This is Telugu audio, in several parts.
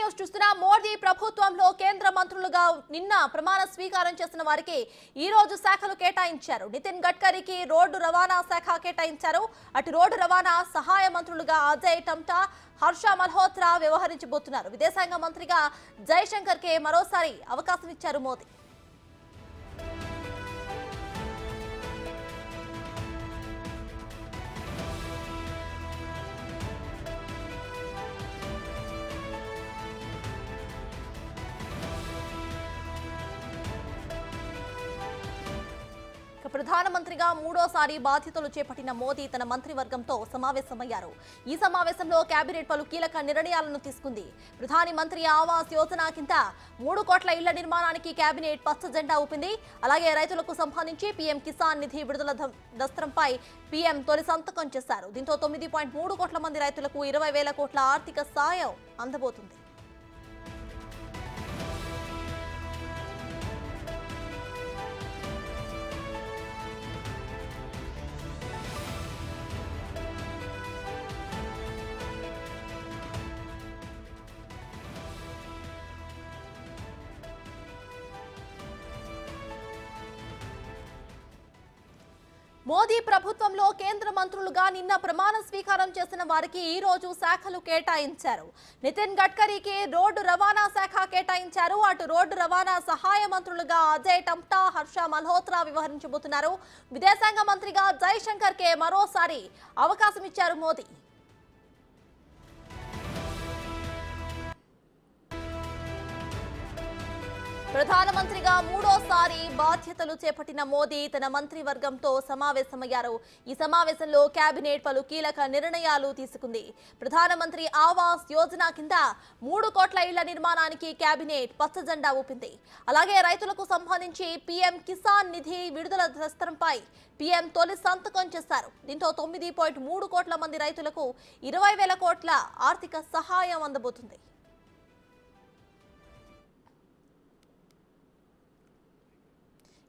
న్యూస్ చూస్తున్నా మోదీ ప్రభుత్వంలో కేంద్ర మంత్రులుగా నిన్న ప్రమాణ స్వీకారం చేసిన వారికి ఈ రోజు శాఖలు కేటాయించారు. నితిన్ గడ్కరీకి రోడ్డు రవాణా శాఖ కేటాయించారు. అటు రోడ్డు రవాణా సహాయ మంత్రులుగా అజయ్ టమ్టా, హర్ష మల్హోత్రా వ్యవహరించబోతున్నారు. విదేశాంగ మంత్రిగా జైశంకర్ కే మరోసారి అవకాశం ఇచ్చారు మోదీ. ప్రధానమంత్రిగా మూడోసారి బాధ్యతలు చేపట్టిన మోదీ తన మంత్రివర్గంతో సమావేశమయ్యారు. ఈ సమావేశంలో కేబినెట్ పలు కీలక నిర్ణయాలను తీసుకుంది. ప్రధాని మంత్రి ఆవాస్ యోజన కింద 3 కోట్ల ఇళ్ల నిర్మాణానికి కేబినెట్ పచ్చ జెండా ఊపింది. అలాగే రైతులకు సంబంధించి పీఎం కిసాన్ నిధి విడుదల దస్త్రంపై పీఎం తొలి సంతకం చేశారు. దీంతో 9.3 కోట్ల మంది రైతులకు 20,000 కోట్ల ఆర్థిక సాయం అందబోతుంది. మోదీ ప్రభుత్వంలో కేంద్ర మంత్రులుగా నిన్న ప్రమాణ స్వీకారం చేసిన వారికి ఈ రోజు శాఖలు కేటాయించారు. నితిన్ గడ్కరీకి రోడ్డు రవాణా శాఖ కేటాయించారు. అటు రోడ్డు రవాణా సహాయ మంత్రులుగా అజయ్ టమ్టా, హర్ష మల్హోత్రా వ్యవహరించబోతున్నారు. విదేశాంగ మంత్రిగా జైశంకర్ కే మరోసారి అవకాశం ఇచ్చారు మోదీ. ప్రధానమంత్రిగా మూడోసారి బాధ్యతలు చేపట్టిన మోదీ తన మంత్రివర్గంతో సమావేశమయ్యారు. ఈ సమావేశంలో కేబినెట్ పలు కీలక నిర్ణయాలు తీసుకుంది. ప్రధానమంత్రి ఆవాస్ యోజన కింద 3 కోట్ల ఇళ్ల నిర్మాణానికి కేబినెట్ పచ్చ జెండా ఊపింది. అలాగే రైతులకు సంబంధించి పీఎం కిసాన్ నిధి విడుదల దస్త్రంపై పీఎం తొలి సంతకం చేశారు. దీంతో 9.3 కోట్ల మంది రైతులకు 20,000 కోట్ల ఆర్థిక సహాయం అందబోతుంది.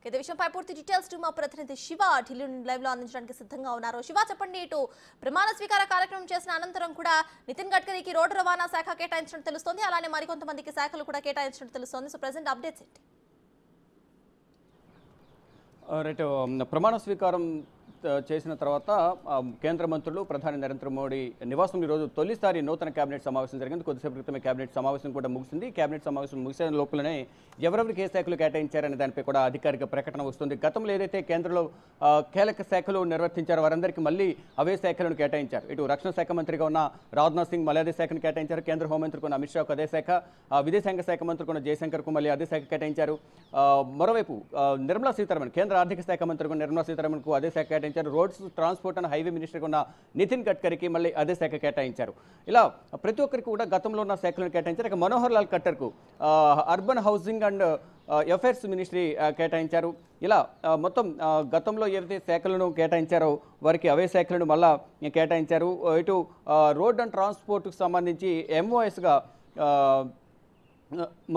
ఇదే విషయంపై పూర్తి డీటెయిల్స్ మా ప్రతినిధి శివ ఢిల్లీ లైవ్ లో అందించడానికి సిద్ధంగా ఉన్నారు. శివ, చెప్పండి, ఇటు ప్రమాణ స్వీకార కార్యక్రమం చేసిన అనంతరం కూడా నితిన్ గడ్కరీకి రోడ్డు రవాణా శాఖ కేటాయించినట్టు తెలుస్తోంది. అలానే మరికొంతమందికి శాఖలు కూడా కేటాయించినట్టు తెలుస్తోంది. సో ప్రెసెంట్ అప్డేట్స్ ఏంటి? రైట్, ప్రమాణ స్వీకారం చేసిన తర్వాత కేంద్ర మంత్రులు ప్రధాని నరేంద్ర మోడీ నివాసం ఈరోజు తొలిసారి నూతన కేబినెట్ సమావేశం జరిగింది. కొద్దిసేపు క్రితమే కేబినెట్ సమావేశం కూడా ముగిసింది. కేబినెట్ సమావేశం ముగిసిన లోపలనే ఎవరెవరికి ఏ శాఖలు కేటాయించారనే దానిపై కూడా అధికారిక ప్రకటన వస్తుంది. గతంలో ఏదైతే కేంద్రంలో కీలక శాఖలు నిర్వర్తించారో వారందరికీ మళ్ళీ అవే శాఖలను కేటాయించారు. ఇటు రక్షణ శాఖ మంత్రిగా ఉన్న రాజ్నాథ్ సింగ్ మళ్ళీ అదే శాఖను కేటాయించారు. కేంద్ర హోంమంత్రికి ఉన్న అమిత్ షాకు అదే శాఖ, విదేశాంగ శాఖ మంత్రికి ఉన్న జయశంకర్కు మళ్ళీ అదే శాఖ కేటాయించారు. మరోవైపు నిర్మలా సీతారామన్, కేంద్ర ఆర్థిక శాఖ మంత్రికి నిర్మలా సీతారామన్కు అదే శాఖ కేటాయించారు. రోడ్స్, ట్రాన్స్పోర్ట్ అండ్ హైవే మినిస్టర్గా ఉన్న నితిన్ గడ్కరీకి మళ్ళీ అదే శాఖ కేటాయించారు. ఇలా ప్రతి ఒక్కరికి కూడా గతంలో ఉన్న శాఖలను కేటాయించారు. ఇక మనోహర్ లాల్ ఖట్టర్కు urban housing and affairs ministry కేటాయించారు. ఇలా మొత్తం గతంలో ఏవైతే శాఖలను కేటాయించారో వారికి అవే శాఖలను మళ్ళా కేటాయించారు. ఇటు రోడ్ అండ్ ట్రాన్స్పోర్ట్కు సంబంధించి ఎంఓఎస్గా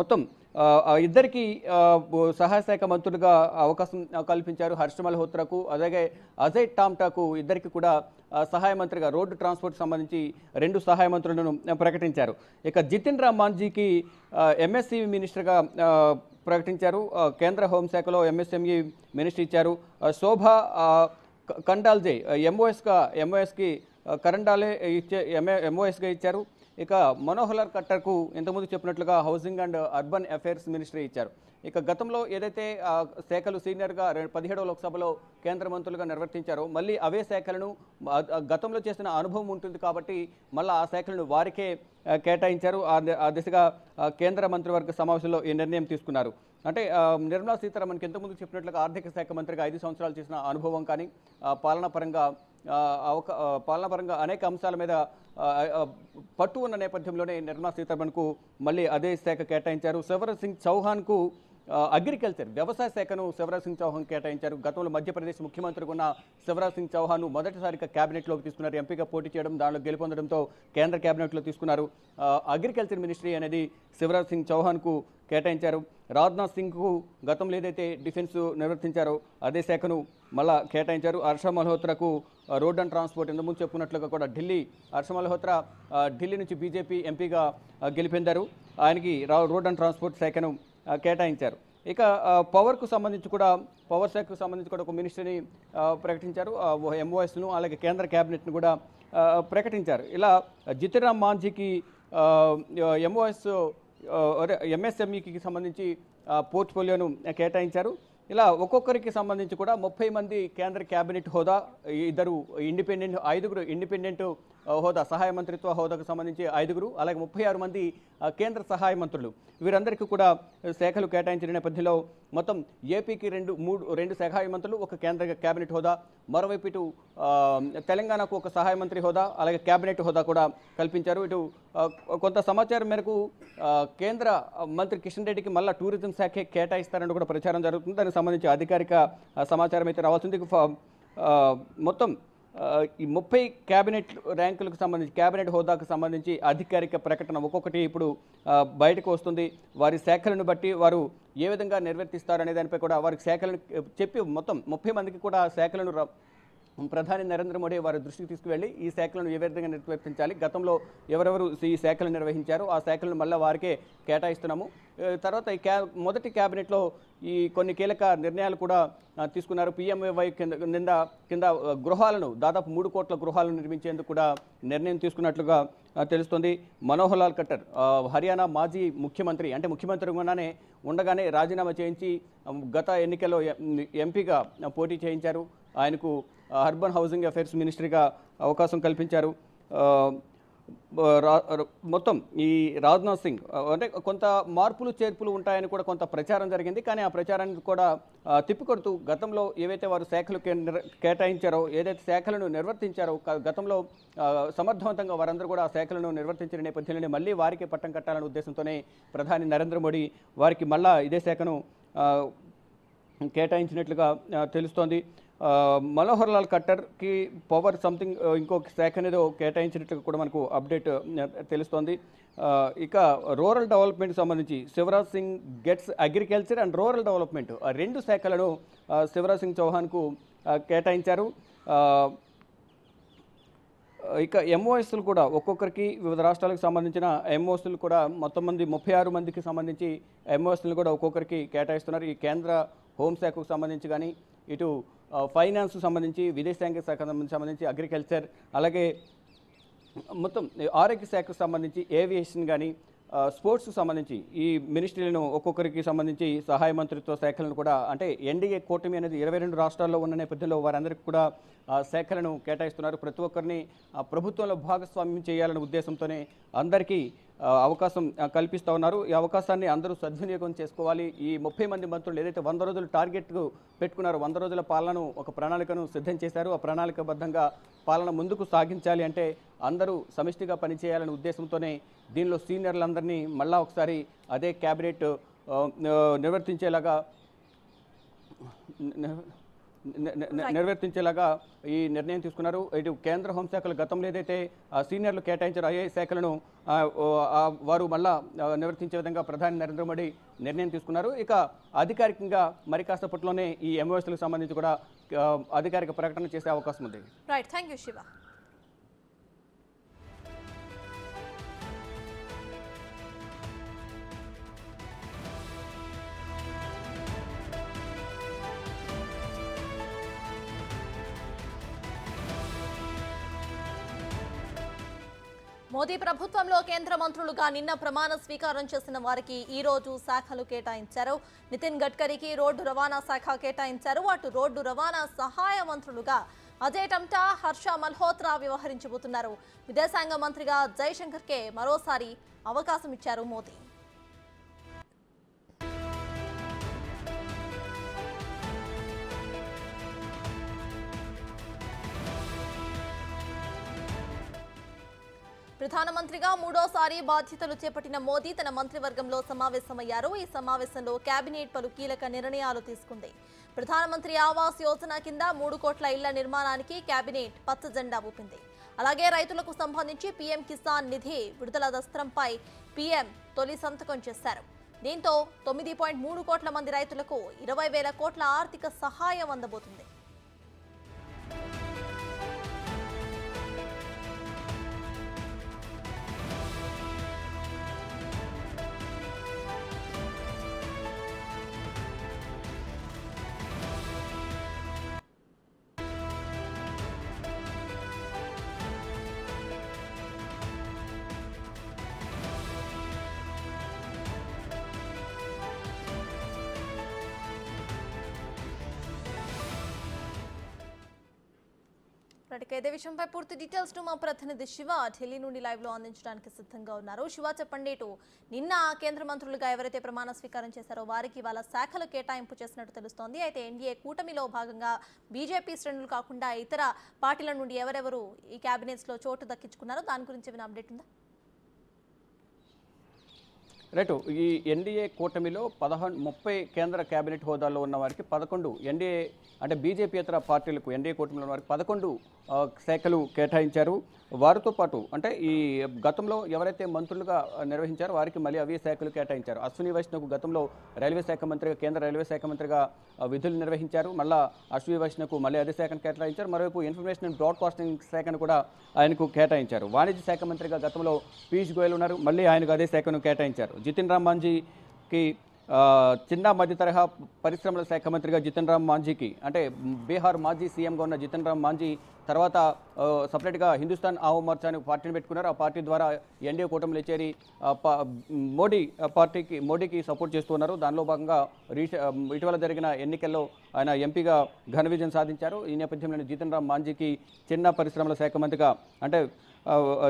మొత్తం ఇద్దరికి సహాయ శాఖ మంత్రులుగా అవకాశం కల్పించారు. హర్ష మల్హోత్రాకు అలాగే అజయ్ టామ్టాకు ఇద్దరికి కూడా సహాయ మంత్రిగా రోడ్డు ట్రాన్స్పోర్ట్ సంబంధించి 2 సహాయ మంత్రులను ప్రకటించారు. ఇక జితిన్ రామ్ మాంఝీకి ఎంఎస్సీ మినిస్టర్గా ప్రకటించారు. కేంద్ర హోంశాఖలో ఎంఎస్ఎంఈ మినిస్టర్ ఇచ్చారు. శోభా కండాల్జే ఎంఓఎస్కి కరండాలే ఎంఓఎస్గా ఇచ్చారు. ఇక మనోహర్ లాల్ ఖట్టర్కు ఇంతకుముందు చెప్పినట్లుగా housing and urban affairs ministry ఇచ్చారు. ఇక గతంలో ఏదైతే శాఖలు సీనియర్గా 17వ లోక్సభలో కేంద్ర మంత్రులుగా నిర్వర్తించారో మళ్ళీ అవే శాఖలను గతంలో చేసిన అనుభవం ఉంటుంది కాబట్టి మళ్ళీ ఆ శాఖలను వారికే కేటాయించారు. ఆ దిశగా కేంద్ర మంత్రివర్గ సమావేశంలో ఈ నిర్ణయం తీసుకున్నారు. అంటే నిర్మలా సీతారామన్కి ఇంతకుముందు చెప్పినట్లుగా ఆర్థిక శాఖ మంత్రిగా 5 సంవత్సరాలు చేసిన అనుభవం కానీ పాలనాపరంగా అనేక అంశాల మీద పట్టు ఉన్న నేపథ్యంలోనే నిర్మలా సీతారామన్కు మళ్ళీ అదే శాఖ కేటాయించారు. శివరాజ్ సింగ్ చౌహాన్కు అగ్రికల్చర్ వ్యవసాయ శాఖను శివరాజ్ సింగ్ చౌహాన్ కేటాయించారు. గతంలో మధ్యప్రదేశ్ ముఖ్యమంత్రిగా ఉన్న శివరాజ్ సింగ్ చౌహాన్ మొదటిసారిగా కేబినెట్లోకి తీసుకున్నారు. ఎంపీగా పోటీ చేయడం, దానిలో గెలుపొందడంతో కేంద్ర కేబినెట్లో తీసుకున్నారు. అగ్రికల్చర్ మినిస్ట్రీ అనేది శివరాజ్ సింగ్ చౌహాన్కు కేటాయించారు. రాజ్నాథ్ సింగ్కు గతంలో ఏదైతే డిఫెన్స్ నిర్వర్తించారో అదే శాఖను మళ్ళా కేటాయించారు. హర్ష మల్హోత్రాకు రోడ్ అండ్ ట్రాన్స్పోర్ట్ ఇంత ముందు చెప్పుకున్నట్లుగా కూడా హర్ష మల్హోత్రా ఢిల్లీ నుంచి బీజేపీ ఎంపీగా గెలిపొందారు. ఆయనకి రోడ్ అండ్ ట్రాన్స్పోర్ట్ శాఖను కేటాయించారు. ఇక పవర్కు సంబంధించి కూడా పవర్ శాఖకు సంబంధించి కూడా ఒక మినిస్ట్రీని ప్రకటించారు. ఎంఓఎస్ను అలాగే కేంద్ర క్యాబినెట్ను కూడా ప్రకటించారు. ఇలా జితిరామ్ మాంఝీకి ఎంఓఎస్ ఎంఎస్ఎంఈకి సంబంధించి పోర్ట్ఫోలియోను కేటాయించారు. ఇలా ఒక్కొక్కరికి సంబంధించి కూడా 30 మంది కేంద్ర క్యాబినెట్ హోదా, 5 ఇండిపెండెంట్ హోదా సహాయ మంత్రిత్వ హోదాకు సంబంధించి 5, అలాగే 36 మంది కేంద్ర సహాయ మంత్రులు వీరందరికీ కూడా శాఖలు కేటాయించిన నేపథ్యంలో మొత్తం ఏపీకి 2 సహాయ మంత్రులు, 1 కేంద్ర క్యాబినెట్ హోదా, మరోవైపు ఇటు తెలంగాణకు 1 సహాయ మంత్రి హోదా, అలాగే క్యాబినెట్ హోదా కూడా కల్పించారు. ఇటు కొంత సమాచారం మేరకు కేంద్ర మంత్రి కిషన్ రెడ్డికి మళ్ళీ టూరిజం శాఖ కేటాయిస్తారని కూడా ప్రచారం జరుగుతుంది. దానికి సంబంధించి అధికారిక సమాచారం అయితే రావాల్సింది. మొత్తం ఈ 30 క్యాబినెట్ ర్యాంకులకు సంబంధించి క్యాబినెట్ హోదాకు సంబంధించి అధికారిక ప్రకటన ఒక్కొక్కటి ఇప్పుడు బయటకు వస్తుంది. వారి శాఖలను బట్టి వారు ఏ విధంగా నిర్వర్తిస్తారనే దానిపై కూడా వారికి శాఖలను చెప్పి మొత్తం 30 మందికి కూడా శాఖలను ప్రధాని నరేంద్ర మోడీ వారి దృష్టికి తీసుకువెళ్ళి ఈ శాఖలను ఏ విధంగా నిర్వర్తించాలి, గతంలో ఎవరెవరు ఈ శాఖలు నిర్వహించారో ఆ శాఖలను మళ్ళీ వారికే కేటాయిస్తున్నాము. తర్వాత ఈ మొదటి క్యాబినెట్లో ఈ కొన్ని కీలక నిర్ణయాలు కూడా తీసుకున్నారు. పిఎంఏవై కింద గృహాలను దాదాపు 3 కోట్ల గృహాలను నిర్మించేందుకు కూడా నిర్ణయం తీసుకున్నట్లుగా తెలుస్తుంది. మనోహర్ లాల్ ఖట్టర్ హర్యానా మాజీ ముఖ్యమంత్రి, అంటే ముఖ్యమంత్రి ఉండగానే రాజీనామా చేయించి గత ఎన్నికల్లో ఎంపీగా పోటీ చేయించారు. ఆయనకు అర్బన్ హౌసింగ్ అఫైర్స్ మినిస్ట్రీగా అవకాశం కల్పించారు. మొత్తం ఈ రాజ్నాథ్ సింగ్ అంటే కొంత మార్పులు చేర్పులు ఉంటాయని కూడా కొంత ప్రచారం జరిగింది. కానీ ఆ ప్రచారాన్ని కూడా తిప్పికొడుతూ గతంలో ఏవైతే వారు శాఖలు కేటాయించారో, ఏదైతే శాఖలను నిర్వర్తించారో గతంలో సమర్థవంతంగా వారందరూ కూడా ఆ శాఖలను నిర్వర్తించిన నేపథ్యంలోనే మళ్ళీ వారికి పట్టం కట్టాలనే ఉద్దేశంతోనే ప్రధాని నరేంద్ర మోడీ వారికి మళ్ళా ఇదే శాఖను కేటాయించినట్లుగా తెలుస్తోంది. మనోహర్ లాల్ ఖట్టర్కి పవర్ సంథింగ్ ఇంకొక శాఖ అనేది కేటాయించినట్లుగా కూడా మనకు అప్డేట్ తెలుస్తోంది. ఇక రూరల్ డెవలప్మెంట్కి సంబంధించి Shivraj Singh gets agriculture and rural development 2 శాఖలను శివరాజ్ సింగ్ చౌహాన్కు కేటాయించారు. ఇక ఎంఓఎస్లు కూడా ఒక్కొక్కరికి వివిధ రాష్ట్రాలకు సంబంధించిన ఎంఓఎస్లు కూడా మొత్తం 36 మందికి సంబంధించి ఎంఓఎస్లు కూడా ఒక్కొక్కరికి కేటాయిస్తున్నారు. ఈ కేంద్ర హోంశాఖకు సంబంధించి కానీ, ఇటు ఫైనాన్స్కు సంబంధించి, విదేశాంగ శాఖకు సంబంధించి, అగ్రికల్చర్, అలాగే మొత్తం ఆరోగ్య శాఖకు సంబంధించి, ఏవియేషన్ కానీ, స్పోర్ట్స్కు సంబంధించి ఈ మినిస్ట్రీలను ఒక్కొక్కరికి సంబంధించి సహాయ మంత్రిత్వ శాఖలను కూడా, అంటే ఎన్డీఏ కూటమి అనేది 22 రాష్ట్రాల్లో ఉన్న నేపథ్యంలో వారందరికీ కూడా శాఖలను కేటాయిస్తున్నారు. ప్రతి ఒక్కరిని ప్రభుత్వంలో భాగస్వామ్యం చేయాలనే ఉద్దేశంతోనే అందరికీ అవకాశం కల్పిస్తూ ఉన్నారు. ఈ అవకాశాన్ని అందరూ సద్వినియోగం చేసుకోవాలి. ఈ 30 మంది మంత్రులు ఏదైతే 100 రోజులు టార్గెట్కు పెట్టుకున్నారో, 100 రోజుల పాలనను ఒక ప్రణాళికను సిద్ధం చేశారు. ఆ ప్రణాళికబద్ధంగా పాలన ముందుకు సాగించాలి అంటే అందరూ సమిష్టిగా పనిచేయాలనే ఉద్దేశంతోనే దీనిలో సీనియర్లందరినీ మళ్ళా ఒకసారి అదే క్యాబినెట్ నిర్వర్తించేలాగా ఈ నిర్ణయం తీసుకున్నారు. ఇటు కేంద్ర హోంశాఖలు గతంలో ఏదైతే సీనియర్లు కేటాయించారో ఏ శాఖలను వారు మళ్ళా నిర్వర్తించే విధంగా ప్రధాని నరేంద్ర మోడీ నిర్ణయం తీసుకున్నారు. ఇక అధికారికంగా మరి కాసేపట్లోనే ఈ ఎంఓఎస్లకు సంబంధించి కూడా అధికారిక ప్రకటన చేసే అవకాశం ఉంది. Right, thank you Shiva. Modi ప్రభుత్వంలో కేంద్ర మంత్రులుగా నిన్న ప్రమాణ స్వీకారం చేసిన వారికి ఈ రోజు శాఖలు కేటాయించారు. నితిన్ గడ్కరీకి రోడ్డు రవాణా శాఖ కేటాయించారు. అటు రోడ్డు రవాణా సహాయ మంత్రులుగా అజయ్ టమ్టా, హర్ష మల్హోత్రా వ్యవహరించబోతున్నారు. విదేశాంగ మంత్రిగా జైశంకర్కే మరోసారి అవకాశం ఇచ్చారు మోదీ. ప్రధానమంత్రిగా 3వ బాధ్యతలు చేపట్టిన మోదీ తన మంత్రివర్గంలో సమావేశమయ్యారు. ఈ సమావేశంలో కేబినెట్ పలు కీలక నిర్ణయాలు తీసుకుంది. ప్రధానమంత్రి ఆవాస్ యోజన కింద 3 కోట్ల ఇళ్ల నిర్మాణానికి కేబినెట్ పచ్చ జెండా ఊపింది. అలాగే రైతులకు సంబంధించి పీఎం కిసాన్ నిధి విడుదల దస్త్రంపై పీఎం తొలి సంతకం చేశారు. దీంతో 9.3 కోట్ల మంది రైతులకు 20,000 కోట్ల ఆర్థిక సహాయం అందబోతుంది. ఇదే విషయంపై పూర్తి డీటెయిల్స్ ను మా ప్రతినిధి శివ ఢిల్లీ నుండి లైవ్ లో అందించడానికి సిద్ధంగా ఉన్నారు. శివ, చెప్పండి, నిన్న కేంద్ర మంత్రులుగా ఎవరైతే ప్రమాణ స్వీకారం చేశారో వారికి వాళ్ళ శాఖలు కేటాయింపు చేసినట్టు తెలుస్తోంది. అయితే ఎన్డీఏ కూటమిలో భాగంగా బీజేపీ శ్రేణులు కాకుండా ఇతర పార్టీల నుండి ఎవరెవరు ఈ కేబినెట్స్ లో చోటు దక్కించుకున్నారో దాని గురించి ఏమైనా అప్డేట్ ఉందా? రైట్, ఈ ఎన్డీఏ కూటమిలో 30 కేంద్ర కేబినెట్ హోదాల్లో ఉన్న వారికి 11 ఎన్డీఏ అంటే బీజేపీయేతర పార్టీలకు ఎన్డీఏ కూటమిలో ఉన్న వారికి 11 శాఖలు కేటాయించారు. వారితో పాటు అంటే ఈ గతంలో ఎవరైతే మంత్రులుగా నిర్వహించారో వారికి మళ్ళీ అవే శాఖలు కేటాయించారు. అశ్విని వైష్ణవ్కు గతంలో రైల్వే శాఖ మంత్రిగా, కేంద్ర రైల్వే శాఖ మంత్రిగా విధులు నిర్వహించారు. మళ్ళీ అశ్విని వైష్ణవ్కు మళ్ళీ అదే శాఖను కేటాయించారు. మరోవైపు ఇన్ఫర్మేషన్ అండ్ బ్రాడ్కాస్టింగ్ శాఖను కూడా ఆయనకు కేటాయించారు. వాణిజ్య శాఖ మంత్రిగా గతంలో పీయూష్ గోయల్ ఉన్నారు, మళ్ళీ ఆయనకు అదే శాఖను కేటాయించారు. జితిన్ రామ్ మాంఝీకి చిన్న మధ్య తరహా పరిశ్రమల శాఖ మంత్రిగా జితిన్ రామ్ మాంఝీకి అంటే బీహార్ మాజీ సీఎంగా ఉన్న జితిన్ రామ్ మాంఝీ తర్వాత సపరేట్గా హిందుస్థాన్ ఆవు మోర్చాని పార్టీని పెట్టుకున్నారు. ఆ పార్టీ ద్వారా ఎన్డీఏ కూటమిలో చేరి మోడీకి సపోర్ట్ చేస్తున్నారు. దానిలో భాగంగా ఇటీవల జరిగిన ఎన్నికల్లో ఆయన ఎంపీగా ఘన విజయం సాధించారు. ఈ నేపథ్యంలో జితిన్ రామ్ మాంఝీకి చిన్న పరిశ్రమల శాఖ మంత్రిగా అంటే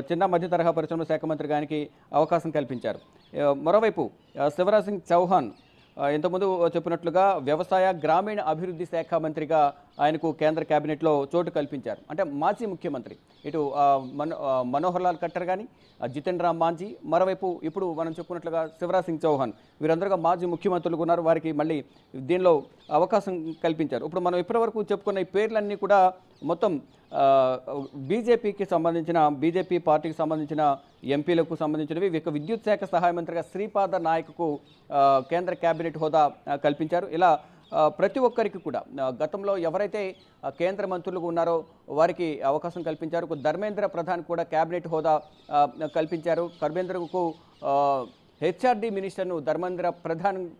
చిన్న మధ్య తరహా పరిశ్రమల శాఖ మంత్రిగా ఆయనకి అవకాశం కల్పించారు. మరోవైపు శివరాజ్ సింగ్ చౌహాన్ ఇంతకుముందు చెప్పినట్లుగా వ్యవసాయ గ్రామీణ అభివృద్ధి శాఖ మంత్రిగా ఆయనకు కేంద్ర కేబినెట్లో చోటు కల్పించారు. అంటే మాజీ ముఖ్యమంత్రి ఇటు మనోహర్ లాల్ ఖట్టర్ కానీ, జితిన్ రామ్ మాంఝీ, మరోవైపు ఇప్పుడు మనం చెప్పుకున్నట్లుగా శివరాజ్ సింగ్ చౌహాన్ వీరందరూగా మాజీ ముఖ్యమంత్రులు ఉన్నారు. వారికి మళ్ళీ దీనిలో అవకాశం కల్పించారు. ఇప్పుడు మనం ఇప్పటివరకు చెప్పుకున్న ఈ పేర్లన్నీ కూడా మొత్తం బీజేపీ పార్టీకి సంబంధించిన ఎంపీలకు సంబంధించినవి. విద్యుత్ శాఖ సహాయ మంత్రిగా శ్రీపాద నాయక్కు కేంద్ర కేబినెట్ హోదా కల్పించారు. ఇలా ప్రతి ఒక్కరికి కూడా గతంలో ఎవరైతే కేంద్ర మంత్రులుగా ఉన్నారో వారికి అవకాశం కల్పించారు. ధర్మేంద్ర ప్రధాన్ కూడా కేబినెట్ హోదా కల్పించారు. ధర్మేంద్రకు హెచ్ఆర్డీ మినిస్టర్ను ధర్మేంద్ర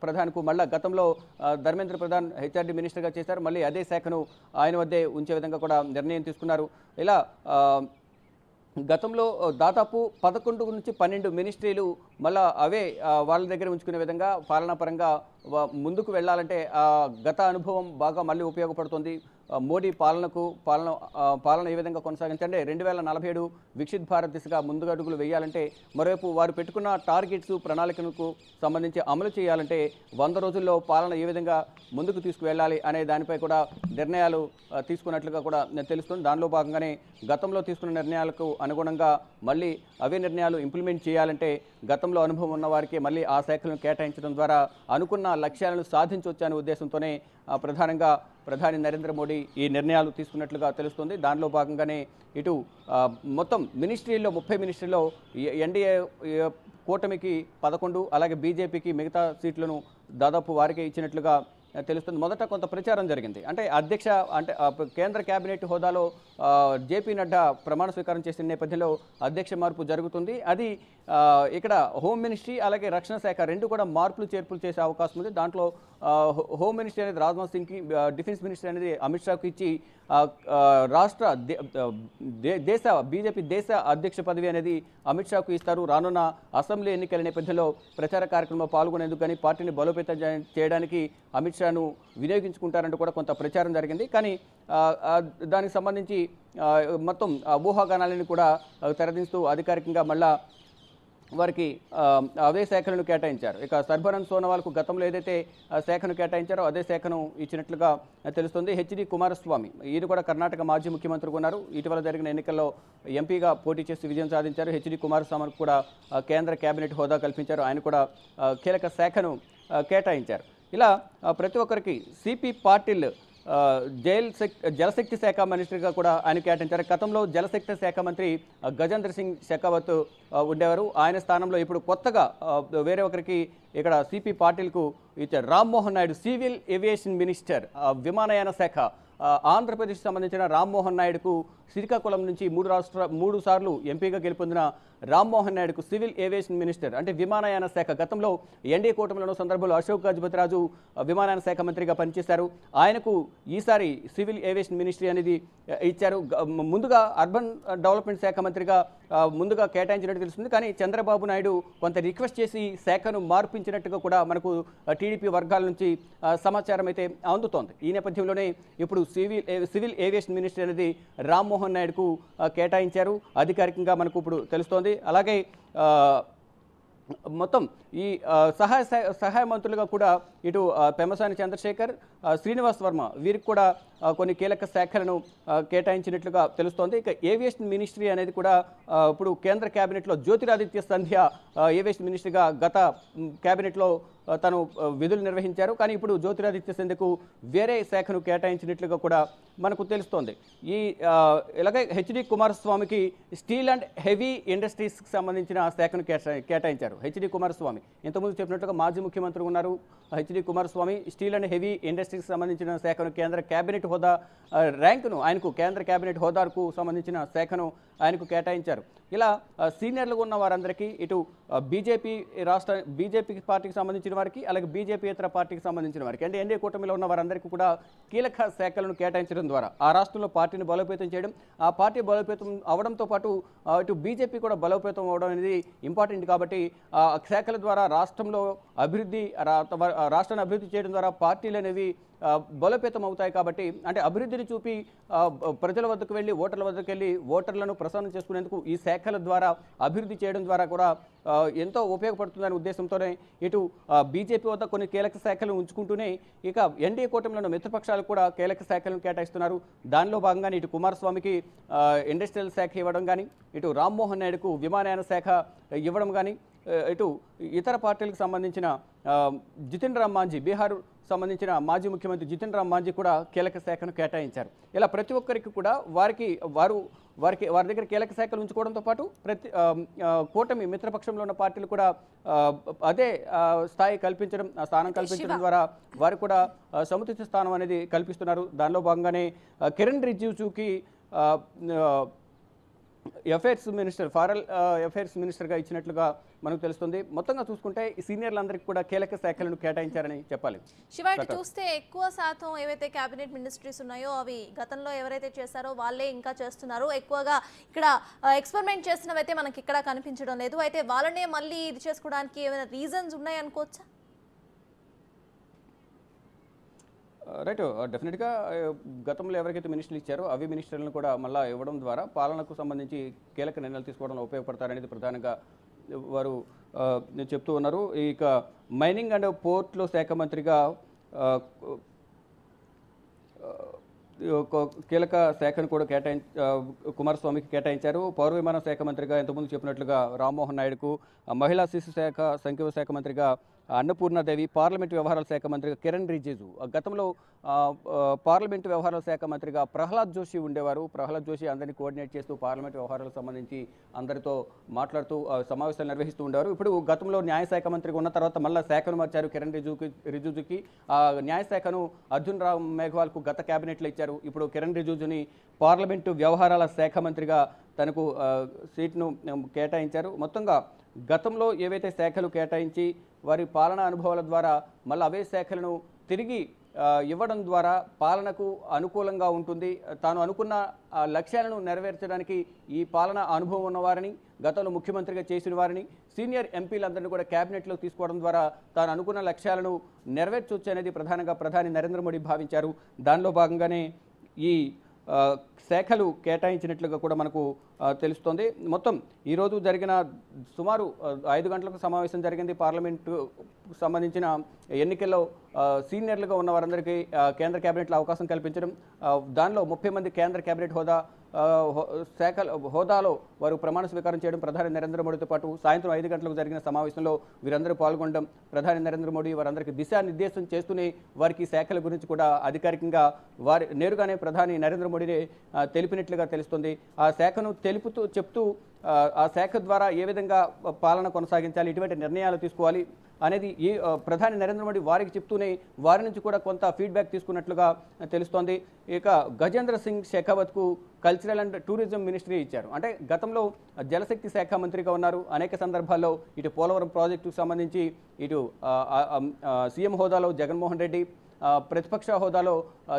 ప్రధాన్కు మళ్ళీ గతంలో ధర్మేంద్ర ప్రధాన్ హెచ్ఆర్డీ మినిస్టర్గా చేశారు. మళ్ళీ అదే శాఖను ఆయన వద్దే ఉంచే విధంగా కూడా నిర్ణయం తీసుకున్నారు. ఇలా గతంలో దాదాపు 11 నుంచి 12 మినిస్ట్రీలు మళ్ళీ అవే వాళ్ళ దగ్గర ఉంచుకునే విధంగా పాలనాపరంగా ముందుకు వెళ్ళాలంటే గత అనుభవం బాగా మళ్ళీ ఉపయోగపడుతుంది. మోడీ పాలన ఏ విధంగా కొనసాగించంటే 2047 వికసిత్ భారత్ దిశగా ముందుగా అడుగులు వేయాలంటే, మరోవైపు వారు పెట్టుకున్న టార్గెట్స్ ప్రణాళికలకు సంబంధించి అమలు చేయాలంటే 100 రోజుల్లో పాలన ఏ విధంగా ముందుకు తీసుకువెళ్ళాలి అనే దానిపై కూడా నిర్ణయాలు తీసుకున్నట్లుగా కూడా తెలుస్తుంది. దానిలో భాగంగానే గతంలో తీసుకున్న నిర్ణయాలకు అనుగుణంగా మళ్ళీ అవే నిర్ణయాలు ఇంప్లిమెంట్ చేయాలంటే గతంలో అనుభవం ఉన్న వారికి మళ్ళీ ఆ శాఖలను కేటాయించడం ద్వారా అనుకున్న లక్ష్యాలను సాధించవచ్చు అనే ఉద్దేశంతోనే ప్రధానంగా ప్రధాని నరేంద్ర మోడీ ఈ నిర్ణయాలు తీసుకున్నట్లుగా తెలుస్తుంది. దానిలో భాగంగానే ఇటు మొత్తం మినిస్ట్రీల్లో 30 మినిస్ట్రీల్లో ఎన్డీఏ కూటమికి 11, అలాగే బీజేపీకి మిగతా సీట్లను దాదాపు వారికి ఇచ్చినట్లుగా తెలుస్తుంది. మొదట కొంత ప్రచారం జరిగింది. అంటే కేంద్ర కేబినెట్ హోదాలో జేపీ నడ్డా ప్రమాణ స్వీకారం చేసిన నేపథ్యంలో అధ్యక్ష మార్పు జరుగుతుంది. అది ఇక్కడ హోమ్ మినిస్ట్రీ అలాగే రక్షణ శాఖ రెండు కూడా మార్పులు చేర్పులు చేసే అవకాశం ఉంది. దాంట్లో హోమ్ మినిస్ట్రీ అనేది రాజ్నాథ్ సింగ్కి, డిఫెన్స్ మినిస్ట్రీ అనేది అమిత్ షాకి ఇచ్చి రాష్ట్ర బీజేపీ దేశ అధ్యక్ష పదవి అనేది అమిత్ షాకు ఇస్తారు. రానున్న అసెంబ్లీ ఎన్నికల నేపథ్యంలో ప్రచార కార్యక్రమంలో పాల్గొనేందుకు కానీ పార్టీని బలోపేతం చేయడానికి అమిత్ షాను వినియోగించుకుంటారంటూ కూడా కొంత ప్రచారం జరిగింది. కానీ దానికి సంబంధించి మొత్తం ఊహాగానాలను కూడా తెరదిస్తూ అధికారికంగా మళ్ళా వారికి అవే శాఖలను కేటాయించారు. ఇక సర్బానంద్ సోనోవాల్కు గతంలో ఏదైతే శాఖను కేటాయించారో అదే శాఖను ఇచ్చినట్లుగా తెలుస్తుంది. హెచ్డి కుమారస్వామి ఈయన కూడా కర్ణాటక మాజీ ముఖ్యమంత్రిగా ఉన్నారు. ఇటీవల జరిగిన ఎన్నికల్లో ఎంపీగా పోటీ చేసి విజయం సాధించారు. హెచ్డి కుమారస్వామికి కూడా కేంద్ర కేబినెట్ హోదా కల్పించారు. ఆయన కూడా కీలక శాఖను కేటాయించారు. ఇలా ప్రతి ఒక్కరికి సిపి పాటిల్ జలశక్తి శాఖ మినిస్టర్గా కూడా ఆయన కేటాయించారు. గతంలో జలశక్తి శాఖ మంత్రి గజేంద్ర సింగ్ షెకావత్ ఉండేవారు. ఆయన స్థానంలో ఇప్పుడు కొత్తగా వేరే ఒకరికి ఇక్కడ సిపి పాటిల్కు ఇచ్చారు. Rammohan Naidu civil aviation minister, విమానయాన శాఖ ఆంధ్రప్రదేశ్ సంబంధించిన రామ్మోహన్ నాయుడుకు శ్రీకాకుళం నుంచి 3 సార్లు ఎంపీగా గెలుపొందిన రామ్మోహన్ నాయుడుకు సివిల్ ఏవియేషన్ మినిస్టర్ అంటే విమానయాన శాఖ. గతంలో ఎన్డీఏ కూటమిలో సందర్భంలో అశోక్ గజపతిరాజు విమానయాన శాఖ మంత్రిగా పనిచేశారు. ఆయనకు ఈసారి సివిల్ ఏవియేషన్ మినిస్ట్రీ అనేది ఇచ్చారు. ముందుగా అర్బన్ డెవలప్మెంట్ శాఖ మంత్రిగా ముందుగా కేటాయించినట్టు తెలుస్తుంది. కానీ చంద్రబాబు నాయుడు కొంత రిక్వెస్ట్ చేసి శాఖను మార్పించినట్టుగా కూడా మనకు టీడీపీ వర్గాల నుంచి సమాచారం అయితే అందుతోంది. ఈ నేపథ్యంలోనే ఇప్పుడు సివిల్ ఏవియేషన్ మినిస్ట్రీ అనేది రామ్మోహన్ నాయుడుకు కేటాయించారు అధికారికంగా మనకు ఇప్పుడు తెలుస్తోంది. అలాగే మొత్తం ఈ సహాయ మంత్రులుగా కూడా ఇటు పెమ్మసాని చంద్రశేఖర్, శ్రీనివాస్ వర్మ వీరికి కూడా కొన్ని కీలక శాఖలను కేటాయించినట్లుగా తెలుస్తోంది. ఇక ఏవియేషన్ మినిస్ట్రీ అనేది కూడా ఇప్పుడు కేంద్ర కేబినెట్లో జ్యోతిరాదిత్య సింధియా ఏవియేషన్ మినిస్ట్రీగా గత కేబినెట్లో తను విధులు నిర్వహించారు. కానీ ఇప్పుడు జ్యోతిరాదిత్య సింధియాకు వేరే శాఖను కేటాయించినట్లుగా కూడా మనకు తెలుస్తోంది. ఇలాగే హెచ్డి కుమారస్వామికి స్టీల్ అండ్ హెవీ ఇండస్ట్రీస్కి సంబంధించిన శాఖను కేటాయించారు. హెచ్డి కుమారస్వామి ఇంతకుముందు చెప్పినట్లుగా మాజీ ముఖ్యమంత్రి ఉన్నారు. HD Kumaraswamy steel and heavy ఇండస్ట్రీస్కి సంబంధించిన శాఖను కేంద్ర కేబినెట్ హోదా ర్యాంకును ఆయనకు కేంద్ర కేబినెట్ హోదాకు సంబంధించిన శాఖను ఆయనకు కేటాయించారు. ఇలా సీనియర్లుగా ఉన్న వారందరికీ ఇటు బీజేపీ పార్టీకి సంబంధించిన వారికి, అలాగే బీజేపీ ఇతర పార్టీకి సంబంధించిన వారికి అంటే ఎన్డీఏ కూటమిలో ఉన్న వారందరికీ కూడా కీలక శాఖలను కేటాయించడం ద్వారా ఆ రాష్ట్రంలో పార్టీని బలోపేతం చేయడం, ఆ పార్టీ బలోపేతం అవడంతో పాటు ఇటు బీజేపీ కూడా బలోపేతం అవడం అనేది ఇంపార్టెంట్. కాబట్టి ఆ శాఖల ద్వారా రాష్ట్రంలో రాష్ట్రాన్ని అభివృద్ధి చేయడం ద్వారా పార్టీలు అనేవి బలోపేతం అవుతాయి. కాబట్టి అంటే అభివృద్ధిని చూపి ప్రజల వద్దకు వెళ్ళి ఓటర్ల వద్దకు వెళ్ళి ఓటర్లను ప్రసన్నం చేసుకునేందుకు ఈ శాఖల ద్వారా అభివృద్ధి చేయడం ద్వారా కూడా ఎంతో ఉపయోగపడుతుందనే ఉద్దేశంతోనే ఇటు బీజేపీ వద్ద కొన్ని కీలక శాఖలు ఉంచుకుంటూనే ఇక ఎన్డీఏ కూటమిలోని మిత్రపక్షాలు కూడా కీలక శాఖలను కేటాయిస్తున్నారు. దానిలో భాగంగానే ఇటు కుమారస్వామికి ఇండస్ట్రియల్ శాఖ ఇవ్వడం కానీ, ఇటు రామ్మోహన్ నాయుడుకు విమానయాన శాఖ ఇవ్వడం కానీ, ఇటు ఇతర పార్టీలకు సంబంధించిన జితిన్ రామ్ మాంఝీ బీహార్ సంబంధించిన మాజీ ముఖ్యమంత్రి జితిన్ రామ్ మాంఝీ కూడా కీలక శాఖను కేటాయించారు. ఇలా ప్రతి ఒక్కరికి కూడా వారి దగ్గర కీలక శాఖలు ఉంచుకోవడంతో పాటు కూటమి మిత్రపక్షంలో ఉన్న పార్టీలు కూడా అదే స్థానం కల్పించడం ద్వారా వారికి కూడా సముచిత స్థానం అనేది కల్పిస్తున్నారు. దానిలో భాగంగానే కిరణ్ రిజిజుకి ఫారెన్ అఫైర్స్ మినిస్టర్గా ఇచ్చినట్లుగా మనకు తెలుస్తుంది. మొత్తంగా చూసుకుంటే ఈ సీనియర్లందరికీ కూడా కీలక శాఖలను కేటాయించారని చెప్పాలి. శివ, ఇటు చూస్తే ఎక్కువ శాతం ఏవైతే కేబినెట్ మినిస్ట్రీస్ ఉన్నాయో అవి గతంలో ఎవరైతే చేశారో వాళ్ళే ఇంకా చేస్తున్నారు. ఎక్కువగా ఇక్కడ ఎక్స్పెరిమెంట్ చేసినవైతే మనకి ఇక్కడ కనిపించడం లేదు. అయితే వాళ్ళనే మళ్ళీ ఇది చేసుకోవడానికి ఏమైనా రీజన్స్ ఉన్నాయి అనుకోవచ్చా? రైట్, డెఫినెట్గా గతంలో ఎవరికైతే మినిస్టర్లు ఇచ్చారో అవి మినిస్టర్లను కూడా మళ్ళీ ఇవ్వడం ద్వారా పాలనకు సంబంధించి కీలక నిర్ణయాలు తీసుకోవడంలో ఉపయోగపడతారనేది ప్రధానంగా వారు చెప్తూ ఉన్నారు. ఇక మైనింగ్ అండ్ పోర్ట్లో శాఖ మంత్రిగా కీలక శాఖను కూడా కుమారస్వామికి కేటాయించారు. పౌర విమాన శాఖ మంత్రిగా ఇంతకుముందు చెప్పినట్లుగా రామ్మోహన్ నాయుడుకు, మహిళా శిశు శాఖ సంక్షేమ శాఖ మంత్రిగా అన్నపూర్ణాదేవి, పార్లమెంటు వ్యవహారాల శాఖ మంత్రిగా కిరణ్ రిజిజు, గతంలో పార్లమెంటు వ్యవహారాల శాఖ మంత్రిగా ప్రహ్లాద్ జోషి ఉండేవారు. ప్రహ్లాద్ జోషి అందరినీ కోఆర్డినేట్ చేస్తూ పార్లమెంటు వ్యవహారాలకు సంబంధించి అందరితో మాట్లాడుతూ సమావేశాలు నిర్వహిస్తూ ఉండేవారు. ఇప్పుడు గతంలో న్యాయశాఖ మంత్రిగా ఉన్న తర్వాత మళ్ళీ శాఖను మార్చారు కిరణ్ రిజిజుకి. న్యాయశాఖను అర్జున్ రామ్ మేఘ్వాల్కు గత కేబినెట్లో ఇచ్చారు. ఇప్పుడు కిరణ్ రిజిజుని పార్లమెంటు వ్యవహారాల శాఖ మంత్రిగా తనకు సీట్ను కేటాయించారు. మొత్తంగా గతంలో ఏవైతే శాఖలు కేటాయించి వారి పాలనా అనుభవాల ద్వారా మళ్ళీ అవే శాఖలను తిరిగి ఇవ్వడం ద్వారా పాలనకు అనుకూలంగా ఉంటుంది. తాను అనుకున్న లక్ష్యాలను నెరవేర్చడానికి ఈ పాలన అనుభవం ఉన్నవారిని, గతంలో ముఖ్యమంత్రిగా చేసిన వారిని, సీనియర్ ఎంపీలందరినీ కూడా క్యాబినెట్లో తీసుకోవడం ద్వారా తాను అనుకున్న లక్ష్యాలను నెరవేర్చవచ్చు అనేది ప్రధానంగా ప్రధాని నరేంద్ర మోడీ భావించారు. దానిలో భాగంగానే ఈ శాఖలు కేటాయించినట్లుగా కూడా మనకు తెలుస్తోంది. మొత్తం ఈరోజు జరిగిన సుమారు 5 గంటలకు సమావేశం జరిగింది. పార్లమెంటు సంబంధించిన ఎన్నికల్లో సీనియర్లుగా ఉన్న వారందరికీ కేంద్ర కేబినెట్లో అవకాశం కల్పించడం, దానిలో 30 మంది కేంద్ర కేబినెట్ హోదాలో వారు ప్రమాణ స్వీకారం చేయడం, ప్రధాని నరేంద్ర మోడీతో పాటు సాయంత్రం 5 గంటలకు జరిగిన సమావేశంలో వీరందరూ పాల్గొనడం, ప్రధాని నరేంద్ర మోడీ వారందరికీ దిశానిర్దేశం చేస్తూనే వారికి శాఖల గురించి కూడా అధికారికంగా నేరుగానే ప్రధాని నరేంద్ర మోడీనే తెలిపినట్లుగా తెలుస్తుంది. ఆ శాఖను చెప్తూ ఆ శాఖ ద్వారా ఏ విధంగా పాలన కొనసాగించాలి, ఇటువంటి నిర్ణయాలు తీసుకోవాలి అనేది ఈ ప్రధాని నరేంద్ర మోడీ వారికి చెప్తూనే వారి నుంచి కూడా కొంత ఫీడ్బ్యాక్ తీసుకున్నట్లుగా తెలుస్తోంది. ఇక గజేంద్ర సింగ్ షెకావత్కు కల్చరల్ అండ్ టూరిజం మినిస్ట్రీ ఇచ్చారు. అంటే గతంలో జలశక్తి శాఖ మంత్రిగా ఉన్నారు. అనేక సందర్భాల్లో ఇటు పోలవరం ప్రాజెక్టుకు సంబంధించి ఇటు సీఎం హోదాలో జగన్మోహన్ రెడ్డి, ప్రతిపక్ష హోదాలో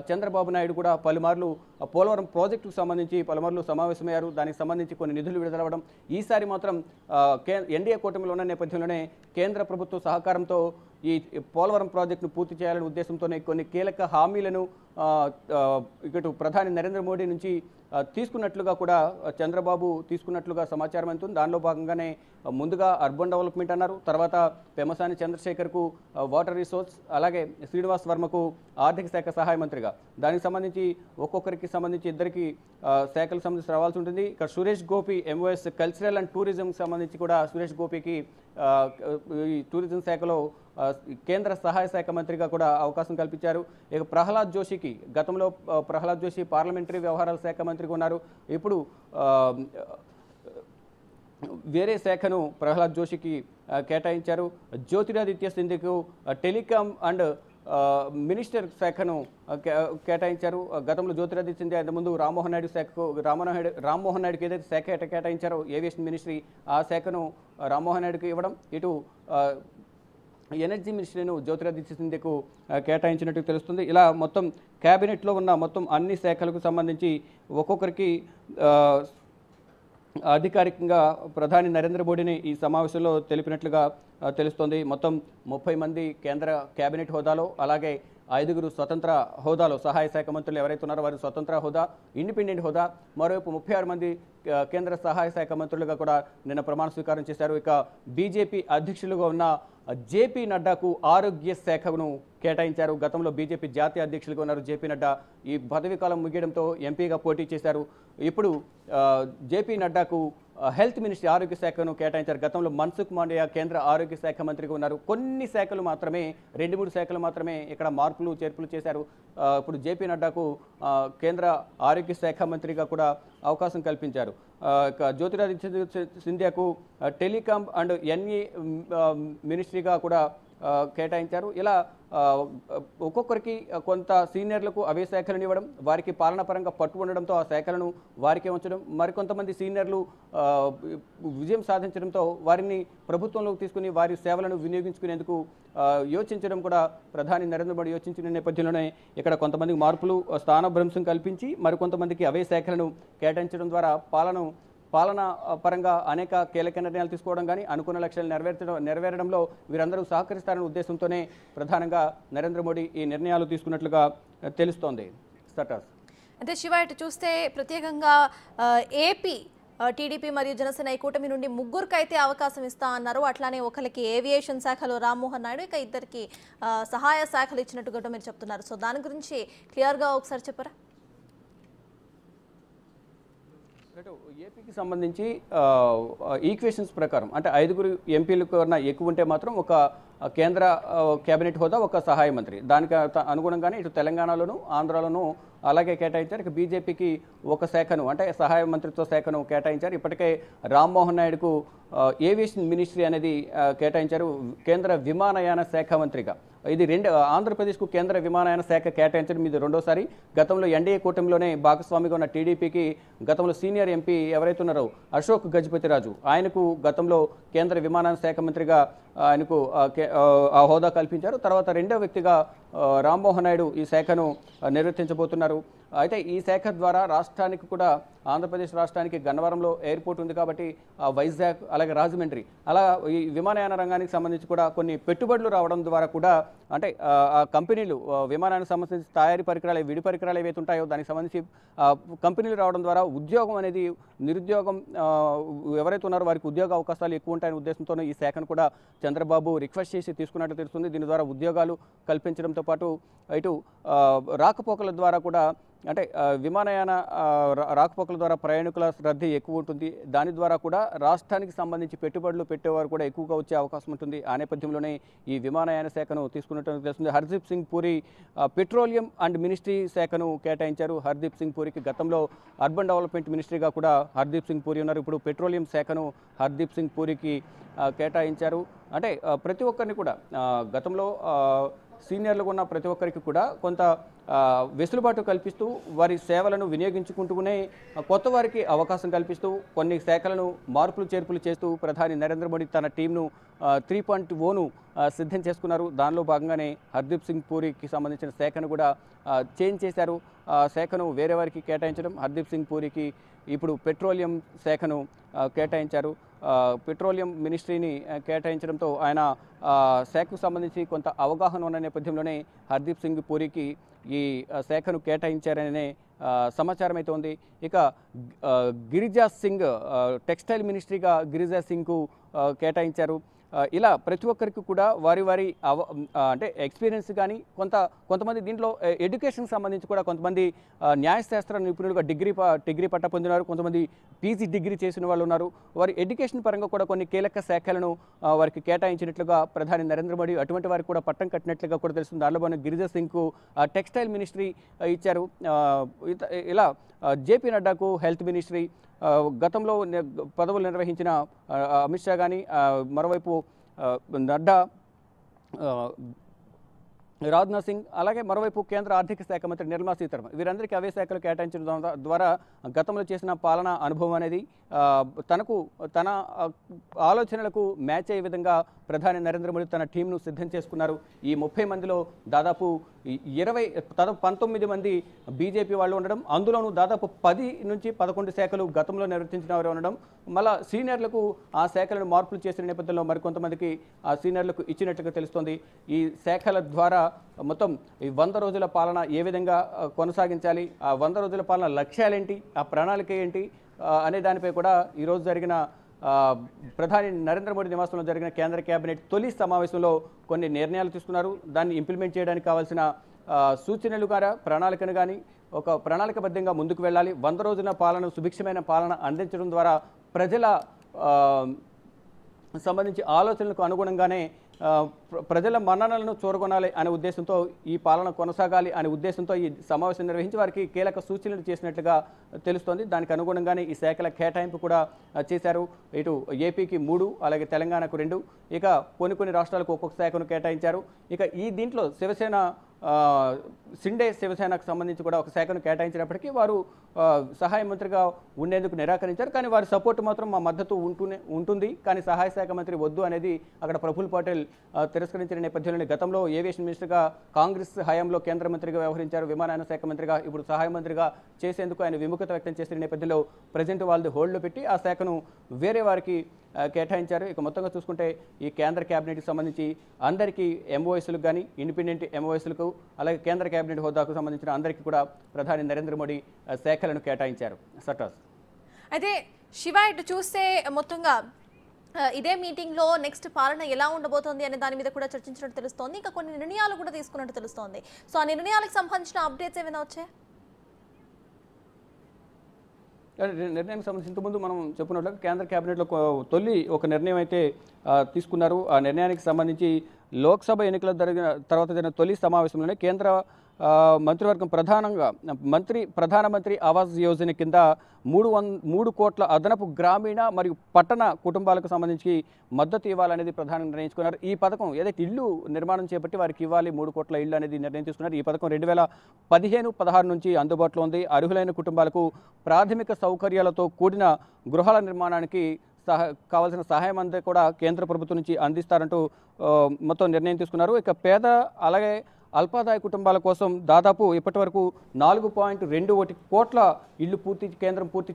చంద్రబాబు నాయుడు కూడా పలుమార్లు పోలవరం ప్రాజెక్టుకు సంబంధించి పలుమార్లు సమావేశమయ్యారు. దానికి సంబంధించి కొన్ని నిధులు విడుదలవ్వడం, ఈసారి మాత్రం ఎన్డీఏ కూటమిలో ఉన్న నేపథ్యంలోనే కేంద్ర ప్రభుత్వ సహకారంతో ఈ పోలవరం ప్రాజెక్టును పూర్తి చేయాలనే ఉద్దేశంతోనే కొన్ని కీలక హామీలను ఇటు ప్రధాని నరేంద్ర మోడీ నుంచి తీసుకున్నట్లుగా కూడా చంద్రబాబు తీసుకున్నట్లుగా సమాచారం అవుతుంది. దానిలో భాగంగానే ముందుగా అర్బన్ డెవలప్మెంట్ అన్నారు, తర్వాత పెమ్మసాని చంద్రశేఖర్కు వాటర్ రిసోర్స్, అలాగే శ్రీనివాస్ వర్మకు ఆర్థిక శాఖ సహాయ మంత్రిగా. దానికి సంబంధించి ఒక్కొక్కరికి సంబంధించి ఇద్దరికి శాఖలకు సంబంధించి రావాల్సి ఉంటుంది. ఇక్కడ Suresh Gopi MOS cultural and టూరిజంకి సంబంధించి కూడా సురేష్ గోపికి ఈ టూరిజం శాఖలో కేంద్ర సహాయ శాఖ మంత్రిగా కూడా అవకాశం కల్పించారు. ఇక ప్రహ్లాద్ జోషికి గతంలో ప్రహ్లాద్ జోషి పార్లమెంటరీ వ్యవహారాల శాఖ మంత్రిగా ఉన్నారు. ఇప్పుడు వేరే శాఖను ప్రహ్లాద్ జోషికి కేటాయించారు. జ్యోతిరాదిత్య సింధికు టెలికాం అండ్ మినిస్టర్ శాఖను కేటాయించారు. గతంలో జ్యోతిరాదిత్య సింధియా ముందు రామ్మోహన్ నాయుడు శాఖకు రామ్మోహన్ నాయుడుకి ఏదైతే శాఖ కేటాయించారో ఏవియేషన్ మినిస్ట్రీ, ఆ శాఖను రామ్మోహన్ నాయుడుకి ఇవ్వడం, ఇటు ఎనర్జీ మినిస్ట్రీను జ్యోతిరాదిత్య సింధియాకు కేటాయించినట్టు తెలుస్తుంది. ఇలా మొత్తం క్యాబినెట్లో ఉన్న మొత్తం అన్ని శాఖలకు సంబంధించి ఒక్కొక్కరికి అధికారికంగా ప్రధాని నరేంద్ర మోడీని ఈ సమావేశంలో తెలిపినట్లుగా తెలుస్తోంది. మొత్తం 30 మంది కేంద్ర కేబినెట్ హోదాలో, అలాగే 5గురు స్వతంత్ర హోదాలో సహాయ శాఖ మంత్రులు ఎవరైతే ఉన్నారో వారు స్వతంత్ర హోదా, ఇండిపెండెంట్ హోదా, మరోవైపు 36 మంది కేంద్ర సహాయ శాఖ మంత్రులుగా కూడా నిన్న ప్రమాణ స్వీకారం చేశారు. ఇక బీజేపీ అధ్యక్షులుగా ఉన్న జేపీ నడ్డాకు ఆరోగ్య శాఖను కేటాయించారు. గతంలో బీజేపీ జాతీయ అధ్యక్షులుగా ఉన్నారు జేపీ నడ్డా. ఈ పదవీ కాలం ముగియడంతో ఎంపీగా పోటీ చేశారు. ఇప్పుడు జేపీ నడ్డాకు హెల్త్ మినిస్ట్రీ ఆరోగ్య శాఖను కేటాయించారు. గతంలో మన్సుఖ్ మాండేయ కేంద్ర ఆరోగ్య శాఖ మంత్రిగా ఉన్నారు. కొన్ని శాఖలు మాత్రమే, 2-3 శాఖలు మాత్రమే ఇక్కడ మార్పులు చేర్పులు చేశారు. ఇప్పుడు జేపీ నడ్డాకు కేంద్ర ఆరోగ్య శాఖ మంత్రిగా కూడా అవకాశం కల్పించారు. జ్యోతిరాదిత్య సింధియాకు టెలికాం అండ్ ఎన్ఈ మినిస్ట్రీగా కూడా కేటాయించారు. ఇలా ఒక్కొక్కరికి కొంత సీనియర్లకు అవే శాఖలను ఇవ్వడం, వారికి పాలనాపరంగా పట్టు ఉండడంతో ఆ శాఖలను వారికే ఉంచడం, మరికొంతమంది సీనియర్లు విజయం సాధించడంతో వారిని ప్రభుత్వంలోకి తీసుకుని వారి సేవలను వినియోగించుకునేందుకు యోచించడం కూడా ప్రధాని నరేంద్ర మోడీ యోచించిన నేపథ్యంలోనే ఇక్కడ కొంతమందికి మార్పులు స్థానభ్రంశం కల్పించి మరికొంతమందికి అవే శాఖలను కేటాయించడం ద్వారా పాలన పరంగా అనేక కీలక నిర్ణయాలు తీసుకోవడం కానీ అనుకున్న లక్ష్యాలు నెరవేరడంలో వీరందరూ సహకరిస్తారనే ఉద్దేశంతోనే ప్రధానంగా నరేంద్ర మోడీ ఈ నిర్ణయాలు తీసుకున్నట్లుగా తెలుస్తోంది. స్టాటస్ అంటే శివ, ఇటు చూస్తే ప్రత్యేకంగా ఏపీ టీడీపీ మరియు జనసేన ఈ కూటమి నుండి 3 అయితే అవకాశం ఇస్తా అన్నారు. అట్లానే ఒకరికి ఏవియేషన్ శాఖలో రామ్మోహన్ నాయుడు, ఇక ఇద్దరికి సహాయ శాఖలు ఇచ్చినట్టుగా మీరు చెప్తున్నారు. సో దాని గురించి క్లియర్గా ఒకసారి చెప్పరా? ఏపీకి సంబంధించి ఈక్వేషన్స్ ప్రకారం అంటే 5గురు ఎంపీలు కన్నా ఎక్కువ ఉంటే మాత్రం ఒక కేంద్ర కేబినెట్ హోదా, ఒక సహాయ మంత్రి. దానికి అనుగుణంగానే ఇటు తెలంగాణలోను ఆంధ్రాలోనూ అలాగే కేటాయించారు. ఇక బీజేపీకి ఒక శాఖను అంటే సహాయ మంత్రిత్వ శాఖను కేటాయించారు. ఇప్పటికే రామ్మోహన్ నాయుడుకు ఏవియేషన్ మినిస్ట్రీ అనేది కేటాయించారు కేంద్ర విమానయాన శాఖ మంత్రిగా. ఇది ఆంధ్రప్రదేశ్కు కేంద్ర విమానయాన శాఖ కేటాయించడం ఇది రెండోసారి. గతంలో ఎన్డీఏ కూటమిలోనే భాగస్వామిగా ఉన్న టీడీపీకి గతంలో సీనియర్ ఎంపీ ఎవరైతే ఉన్నారో అశోక్ గజపతిరాజు, ఆయనకు గతంలో కేంద్ర విమానయాన శాఖ మంత్రిగా ఆయనకు ఆ హోదా కల్పించారు. తర్వాత రెండో వ్యక్తిగా రామ్మోహన్ నాయుడు ఈ శాఖను నిర్వర్తించబోతున్నారు. అయితే ఈ శాఖ ద్వారా రాష్ట్రానికి కూడా, ఆంధ్రప్రదేశ్ రాష్ట్రానికి గన్నవరంలో ఎయిర్పోర్ట్ ఉంది కాబట్టి వైజాగ్ అలాగే రాజమండ్రి అలా ఈ విమానయాన రంగానికి సంబంధించి కూడా కొన్ని పెట్టుబడులు రావడం ద్వారా కూడా అంటే ఆ కంపెనీలు విమానానికి సంబంధించి తయారీ పరికరాలు, విడి పరికరాలు ఏవైతే ఉంటాయో దానికి సంబంధించి కంపెనీలు రావడం ద్వారా ఉద్యోగం అనేది, నిరుద్యోగం ఎవరైతే ఉన్నారో వారికి ఉద్యోగ అవకాశాలు ఎక్కువ ఉంటాయనే ఉద్దేశంతోనే ఈ శాఖను కూడా చంద్రబాబు రిక్వెస్ట్ చేసి తీసుకున్నట్టు తెలుస్తుంది. దీని ద్వారా ఉద్యోగాలు కల్పించడంతో పాటు ఇటు రాకపోకల ద్వారా కూడా అంటే విమానయాన రాకపోకల ద్వారా ప్రయాణికుల రద్దీ ఎక్కువ ఉంటుంది. దాని ద్వారా కూడా రాష్ట్రానికి సంబంధించి పెట్టుబడులు పెట్టేవారు కూడా ఎక్కువగా వచ్చే అవకాశం ఉంటుంది. ఆ నేపథ్యంలోనే ఈ విమానయాన శాఖను తీసుకున్నట్టు తెలుస్తుంది. Hardeep Singh puri petroleum and ministry శాఖను కేటాయించారు. హర్దీప్ సింగ్ పూరికి గతంలో అర్బన్ డెవలప్మెంట్ మినిస్ట్రీగా కూడా హర్దీప్ సింగ్ పూరి ఉన్నారు. ఇప్పుడు పెట్రోలియం శాఖను హర్దీప్ సింగ్ పూరికి కేటాయించారు. అంటే ప్రతి ఒక్కరిని కూడా గతంలో సీనియర్లుగా ఉన్న ప్రతి ఒక్కరికి కూడా కొంత వెసులుబాటు కల్పిస్తూ వారి సేవలను వినియోగించుకుంటూనే కొత్త వారికి అవకాశం కల్పిస్తూ కొన్ని శాఖలను మార్పులు చేర్పులు చేస్తూ ప్రధాని నరేంద్ర మోడీ తన టీంను 3.0ను సిద్ధం చేసుకున్నారు. దానిలో భాగంగానే హర్దీప్ సింగ్ పూరికి సంబంధించిన శాఖను కూడా చేంజ్ చేశారు. శాఖను వేరే వారికి కేటాయించడం, హర్దీప్ సింగ్ పూరికి ఇప్పుడు పెట్రోలియం శాఖను కేటాయించారు. పెట్రోలియం మినిస్ట్రీని కేటాయించడంతో ఆయన శాఖకు సంబంధించి కొంత అవగాహన ఉన్న నేపథ్యంలోనే హర్దీప్ సింగ్ పూరికి ఈ శాఖను కేటాయించారనే సమాచారం అయితే ఉంది. ఇక గిరిజా సింగ్ టెక్స్టైల్ మినిస్ట్రీగా గిరిజా సింగ్కు కేటాయించారు. ఇలా ప్రతి ఒక్కరికి కూడా వారి వారి అంటే ఎక్స్పీరియన్స్ కానీ కొంతమంది దీంట్లో ఎడ్యుకేషన్కి సంబంధించి కూడా కొంతమంది న్యాయశాస్త్ర నిపుణులుగా డిగ్రీ పట్ట పొందినారు. కొంతమంది పీజీ డిగ్రీ చేసిన వాళ్ళు ఉన్నారు. వారి ఎడ్యుకేషన్ పరంగా కూడా కొన్ని కీలక శాఖలను వారికి కేటాయించినట్లుగా ప్రధాని నరేంద్ర మోడీ అటువంటి వారికి కూడా పట్టం కట్టినట్లుగా కూడా తెలుస్తుంది. దానిలో భాగంగా గిరిజా సింగ్కు టెక్స్టైల్ మినిస్ట్రీ ఇచ్చారు. ఇలా జేపీ నడ్డాకు హెల్త్ మినిస్ట్రీ, గతంలో పదవులు నిర్వహించిన అమిత్ షా కానీ, మరోవైపు నడ్డా, రాజ్నాథ్ సింగ్, అలాగే మరోవైపు కేంద్ర ఆర్థిక శాఖ మంత్రి నిర్మలా సీతారామన్ వీరందరికీ అవే శాఖలు కేటాయించడం ద్వారా గతంలో చేసిన పాలనా అనుభవం అనేది తన ఆలోచనలకు మ్యాచ్ అయ్యే విధంగా ప్రధాని నరేంద్ర మోడీ తన టీంను సిద్ధం చేసుకున్నారు. ఈ 30 మందిలో దాదాపు 19 మంది బీజేపీ వాళ్ళు ఉండడం, అందులోనూ దాదాపు 10 నుంచి 11 శాఖలు గతంలో నిర్వర్తించిన వారు ఉండడం, మళ్ళా సీనియర్లకు ఆ శాఖలను మార్పులు చేసిన నేపథ్యంలో మరికొంతమందికి ఆ సీనియర్లకు ఇచ్చినట్లుగా తెలుస్తోంది. ఈ శాఖల ద్వారా మొత్తం ఈ 100 రోజుల పాలన ఏ విధంగా కొనసాగించాలి, ఆ 100 రోజుల పాలన లక్ష్యాలేంటి, ఆ ప్రణాళిక ఏంటి అనే దానిపై కూడా ఈరోజు జరిగిన ప్రధాని నరేంద్ర మోడీ నివాసంలో జరిగిన కేంద్ర కేబినెట్ తొలి సమావేశంలో కొన్ని నిర్ణయాలు తీసుకున్నారు. దాన్ని ఇంప్లిమెంట్ చేయడానికి కావాల్సిన సూచనలు కానీ ప్రణాళికను కానీ ఒక ప్రణాళికబద్ధంగా ముందుకు వెళ్ళాలి. 100 రోజుల పాలన సుభిక్షమైన పాలన అందించడం ద్వారా ప్రజల సంబంధించి ఆలోచనలకు అనుగుణంగానే ప్రజల మన్ననలను చూరగొనాలి అనే ఉద్దేశంతో ఈ పాలన కొనసాగాలి అనే ఉద్దేశంతో ఈ సమావేశం నిర్వహించి వారికి కీలక సూచనలు చేసినట్లుగా తెలుస్తోంది. దానికి అనుగుణంగానే ఈ శాఖల కేటాయింపు కూడా చేశారు. ఇటు ఏపీకి 3, అలాగే తెలంగాణకు 2, ఇక కొన్ని రాష్ట్రాలకు ఒక్కొక్క శాఖను కేటాయించారు. ఇక ఈ దీంట్లో శివసేనకు సంబంధించి కూడా ఒక శాఖను కేటాయించినప్పటికీ వారు సహాయ మంత్రిగా ఉండేందుకు నిరాకరించారు. కానీ వారి సపోర్ట్ మాత్రం మా మద్దతు ఉంటుంది. కానీ సహాయ శాఖ మంత్రి వద్దు అనేది అక్కడ ప్రఫుల్ పటేల్ తిరస్కరించిన నేపథ్యంలోనే గతంలో ఏవియేషన్ మినిస్టర్గా కాంగ్రెస్ హయాంలో కేంద్ర మంత్రిగా వ్యవహరించారు. విమానయాన శాఖ మంత్రిగా ఇప్పుడు సహాయ మంత్రిగా చేసేందుకు ఆయన విముఖత వ్యక్తం చేసిన నేపథ్యంలో ప్రజెంట్ వాళ్ళది హోల్డ్లో పెట్టి ఆ శాఖను వేరే వారికి కేటాయించారు. ఇక మొత్తంగా చూసుకుంటే ఈ కేంద్ర క్యాబినెట్కి సంబంధించి అందరికీ ఎంఓఎస్లకు కానీ ఇండిపెండెంట్ ఎంఓఎస్లకు అలాగే కేంద్ర క్యాబినెట్ హోదాకు సంబంధించిన అందరికీ కూడా ప్రధాని నరేంద్ర మోడీ శాఖలను కేటాయించారు. సటాస్ అయితే శివ ఇటు చూస్తే మొత్తంగా ఇదే మీటింగ్లో నెక్స్ట్ పాలన ఎలా ఉండబోతోంది అనే దాని మీద కూడా చర్చించినట్టు తెలుస్తోంది. ఇంకా కొన్ని నిర్ణయాలు కూడా తీసుకున్నట్టు తెలుస్తోంది. సో ఆ నిర్ణయాలకు సంబంధించిన అప్డేట్స్ ఏమైనా వచ్చాయి? నిర్ణయానికి సంబంధించి ఇంతకుముందు మనం చెప్పినట్లుగా కేంద్ర కేబినెట్లో తొలి ఒక నిర్ణయం అయితే తీసుకున్నారు. ఆ నిర్ణయానికి సంబంధించి లోక్సభ ఎన్నికల తర్వాత జరిగిన తొలి సమావేశంలోనే కేంద్ర మంత్రివర్గం ప్రధానమంత్రి ఆవాస్ యోజన కింద 3 కోట్ల అదనపు గ్రామీణ మరియు పట్టణ కుటుంబాలకు సంబంధించి మద్దతు ఇవ్వాలనేది ప్రధానంగా నిర్ణయించుకున్నారు. ఈ పథకం ఏదైతే ఇల్లు నిర్మాణం చేపట్టి వారికి ఇవ్వాలి 3 కోట్ల ఇల్లు అనేది నిర్ణయం తీసుకున్నారు. ఈ పథకం 2015-16 నుంచి అందుబాటులో ఉంది. అర్హులైన కుటుంబాలకు ప్రాథమిక సౌకర్యాలతో కూడిన గృహాల నిర్మాణానికి కావాల్సిన సహాయం అంతా కూడా కేంద్ర ప్రభుత్వం నుంచి అందిస్తారంటూ మొత్తం నిర్ణయం తీసుకున్నారు. ఇక పేద అలాగే అల్పాదాయ కుటుంబాల కోసం దాదాపు ఇప్పటి వరకు 4.21 కోట్ల ఇల్లు కేంద్రం పూర్తి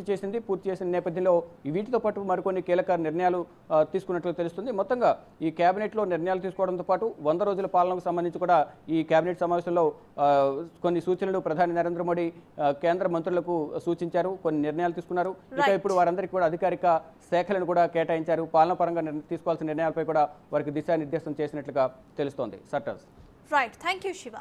చేసిన నేపథ్యంలో వీటితో పాటు మరికొన్ని కీలక నిర్ణయాలు తీసుకున్నట్లు తెలుస్తుంది. మొత్తంగా ఈ కేబినెట్లో నిర్ణయాలు తీసుకోవడంతో పాటు 100 రోజుల పాలనకు సంబంధించి కూడా ఈ కేబినెట్ సమావేశంలో కొన్ని సూచనలు ప్రధాని నరేంద్ర మోడీ కేంద్ర మంత్రులకు సూచించారు. కొన్ని నిర్ణయాలు తీసుకున్నారు. ఇక ఇప్పుడు వారందరికీ కూడా అధికారిక శాఖలను కూడా కేటాయించారు. పాలన పరంగా తీసుకోవాల్సిన నిర్ణయాలపై కూడా వారికి దిశానిర్దేశం చేసినట్లుగా తెలుస్తోంది. సట్టర్స్ రైట్, థ్యాంక్ యూ శివ.